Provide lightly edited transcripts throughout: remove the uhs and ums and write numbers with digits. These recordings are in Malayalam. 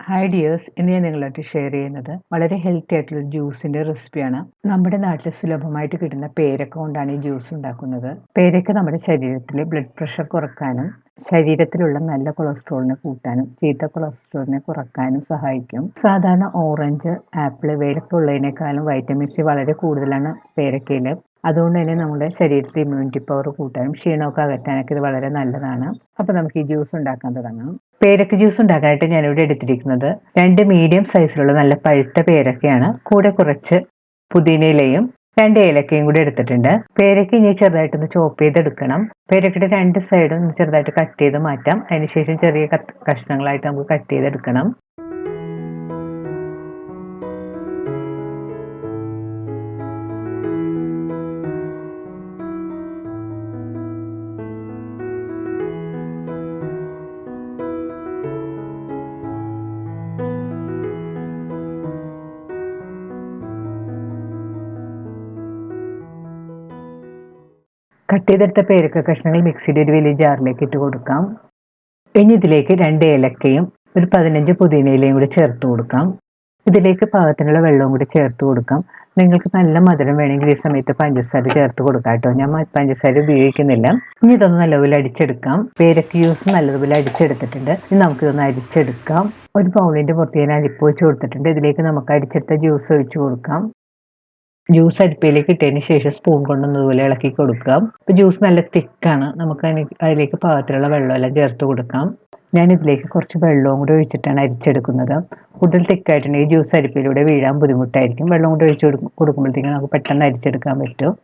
ഹായ് ഡിയേഴ്സ്, ഇന്ന് ഞാൻ നിങ്ങളായിട്ട് ഷെയർ ചെയ്യുന്നത് വളരെ ഹെൽത്തി ആയിട്ടുള്ള ജ്യൂസിൻ്റെ റെസിപ്പിയാണ്. നമ്മുടെ നാട്ടിൽ സുലഭമായിട്ട് കിട്ടുന്ന പേരക്ക കൊണ്ടാണ് ഈ ജ്യൂസ് ഉണ്ടാക്കുന്നത്. പേരക്ക നമ്മുടെ ശരീരത്തിലെ ബ്ലഡ് പ്രഷർ കുറക്കാനും ശരീരത്തിലുള്ള നല്ല കൊളസ്ട്രോളിനെ കൂട്ടാനും ചീത്ത കൊളസ്ട്രോളിനെ കുറക്കാനും സഹായിക്കും. സാധാരണ ഓറഞ്ച്, ആപ്പിൾ ഇവയിലൊക്കെ ഉള്ളതിനേക്കാളും വൈറ്റമിൻ സി വളരെ കൂടുതലാണ് പേരക്കയിൽ. അതുകൊണ്ട് തന്നെ നമ്മുടെ ശരീരത്തിൽ ഇമ്മ്യൂണിറ്റി പവർ കൂട്ടാനും ക്ഷീണമൊക്കെ അകറ്റാനൊക്കെ ഇത് വളരെ നല്ലതാണ്. അപ്പോൾ നമുക്ക് ഈ ജ്യൂസ് ഉണ്ടാക്കാൻ തുടങ്ങാം. പേരക്ക ജ്യൂസ് ഉണ്ടാക്കാനായിട്ട് ഞാനിവിടെ എടുത്തിരിക്കുന്നത് 2 മീഡിയം സൈസിലുള്ള നല്ല പഴുത്ത പേരക്കയാണ്. കൂടെ കുറച്ച് പുതിനയിലയും 2 ഏലക്കയും കൂടി എടുത്തിട്ടുണ്ട്. പേരക്ക ഇനി ചെറുതായിട്ടൊന്ന് ചോപ്പ് ചെയ്തെടുക്കണം. പേരക്കയുടെ 2 സൈഡും ചെറുതായിട്ട് കട്ട് ചെയ്ത് മാറ്റാം. അതിനുശേഷം ചെറിയ കഷ്ണങ്ങളായിട്ട് നമുക്ക് കട്ട് ചെയ്തെടുക്കണം. കട്ട് ചെയ്തെടുത്ത പേരക്ക കഷ്ണങ്ങൾ മിക്സിയുടെ ഒരു വലിയ ജാറിലേക്ക് ഇട്ട് കൊടുക്കാം. ഇനി ഇതിലേക്ക് 2 ഏലക്കയും ഒരു 15 പുതിനയിലയും കൂടി ചേർത്ത് കൊടുക്കാം. ഇതിലേക്ക് പാകത്തിനുള്ള വെള്ളവും കൂടി ചേർത്ത് കൊടുക്കാം. നിങ്ങൾക്ക് നല്ല മധുരം വേണമെങ്കിൽ ഈ സമയത്ത് പഞ്ചസാര ചേർത്ത് കൊടുക്കാം കേട്ടോ. ഞാൻ പഞ്ചസാര ഉപയോഗിക്കുന്നില്ല. ഇനി ഇതൊന്ന് നല്ലപോലെ അടിച്ചെടുക്കാം. പേരക്ക ജ്യൂസ് നല്ലതുപോലെ അടിച്ചെടുത്തിട്ടുണ്ട്. ഇനി നമുക്കിതൊന്ന് അരിച്ചെടുക്കാം. ഒരു ബൗളിൻ്റെ പുറത്ത് ഞാൻ അരിപ്പ് വെച്ച് കൊടുത്തിട്ടുണ്ട്. ഇതിലേക്ക് നമുക്ക് അടിച്ചെടുത്ത ജ്യൂസ് ഒഴിച്ചു കൊടുക്കാം. ജ്യൂസ് അരിപ്പയിലേക്ക് ഇട്ടതിന് ശേഷം സ്പൂൺ കൊണ്ടൊന്ന് ഇതുപോലെ ഇളക്കി കൊടുക്കാം. ഇപ്പോൾ ജ്യൂസ് നല്ല തിക്കാണ്. നമുക്ക് അതിലേക്ക് പാകത്തിലുള്ള വെള്ളമെല്ലാം ചേർത്ത് കൊടുക്കാം. ഞാൻ ഇതിലേക്ക് കുറച്ച് വെള്ളവും കൂടി ഒഴിച്ചിട്ടാണ് അരിച്ചെടുക്കുന്നത്. കൂടുതൽ തിക്കായിട്ടുണ്ടെങ്കിൽ ജ്യൂസ് അരിപ്പയിലൂടെ വീഴാൻ ബുദ്ധിമുട്ടായിരിക്കും. വെള്ളം കൂടി ഒഴിച്ച് കൊടുക്കുമ്പോഴത്തേക്കും നമുക്ക് പെട്ടെന്ന് അരിച്ചെടുക്കാൻ പറ്റും.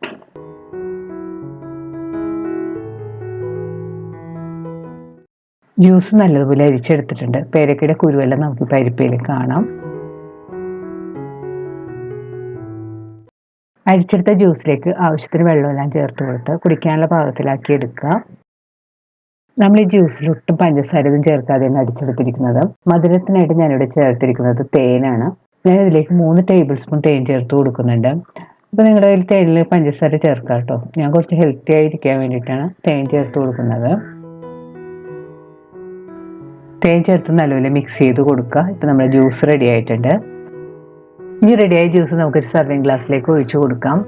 ജ്യൂസ് നല്ലതുപോലെ അരിച്ചെടുത്തിട്ടുണ്ട്. പേരക്കയുടെ കുരുവെല്ലാം നമുക്കിപ്പോൾ അരിപ്പയിൽ കാണാം. അരിച്ചെടുത്ത ജ്യൂസിലേക്ക് ആവശ്യത്തിന് വെള്ളമെല്ലാം ചേർത്ത് കൊടുത്ത് കുടിക്കാനുള്ള പാകത്തിലാക്കി എടുക്കുക. നമ്മൾ ഈ ജ്യൂസിൽ ഒട്ടും പഞ്ചസാര ഒന്നും ചേർക്കാതെയാണ് അടിച്ചെടുത്തിരിക്കുന്നത്. മധുരത്തിനായിട്ട് ഞാനിവിടെ ചേർത്തിരിക്കുന്നത് തേനാണ്. ഞാൻ ഇതിലേക്ക് 3 ടേബിൾ സ്പൂൺ തേൻ ചേർത്ത് കൊടുക്കുന്നുണ്ട്. അപ്പോൾ നിങ്ങളുടെ കയ്യിൽ തേനിൽ പഞ്ചസാര ചേർക്കാം കേട്ടോ. ഞാൻ കുറച്ച് ഹെൽത്തി ആയിരിക്കാൻ വേണ്ടിയിട്ടാണ് തേൻ ചേർത്ത് കൊടുക്കുന്നത്. തേൻ ചേർത്ത് നല്ലപോലെ മിക്സ് ചെയ്ത് കൊടുക്കുക. ഇപ്പോൾ നമ്മുടെ ജ്യൂസ് റെഡി ആയിട്ടുണ്ട്. ഈ റെഡിയായ ജ്യൂസ് നമുക്കൊരു സർവിങ് ഗ്ലാസ്സിലേക്ക് ഒഴിച്ചു കൊടുക്കാം.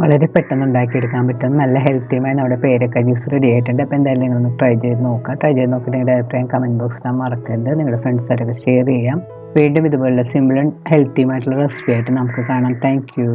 വളരെ പെട്ടെന്ന് ഉണ്ടാക്കിയെടുക്കാൻ പറ്റും. നല്ല ഹെൽത്തിയുമായി നമ്മുടെ പേരക്ക ജ്യൂസ് റെഡി ആയിട്ടുണ്ട്. അപ്പോൾ എന്തായാലും നിങ്ങളൊന്ന് ട്രൈ ചെയ്ത് നോക്കാം. ട്രൈ ചെയ്ത് നോക്കി നിങ്ങളുടെ അഭിപ്രായം കമൻറ്റ് ബോക്സിൽ മറക്കരുത്. നിങ്ങളുടെ ഫ്രണ്ട്സായിട്ടൊക്കെ ഷെയർ ചെയ്യാം. വീണ്ടും ഇതുപോലുള്ള സിമ്പിളും ഹെൽത്തിയുമായിട്ടുള്ള റെസിപ്പി ആയിട്ട് നമുക്ക് കാണാം. Thank you.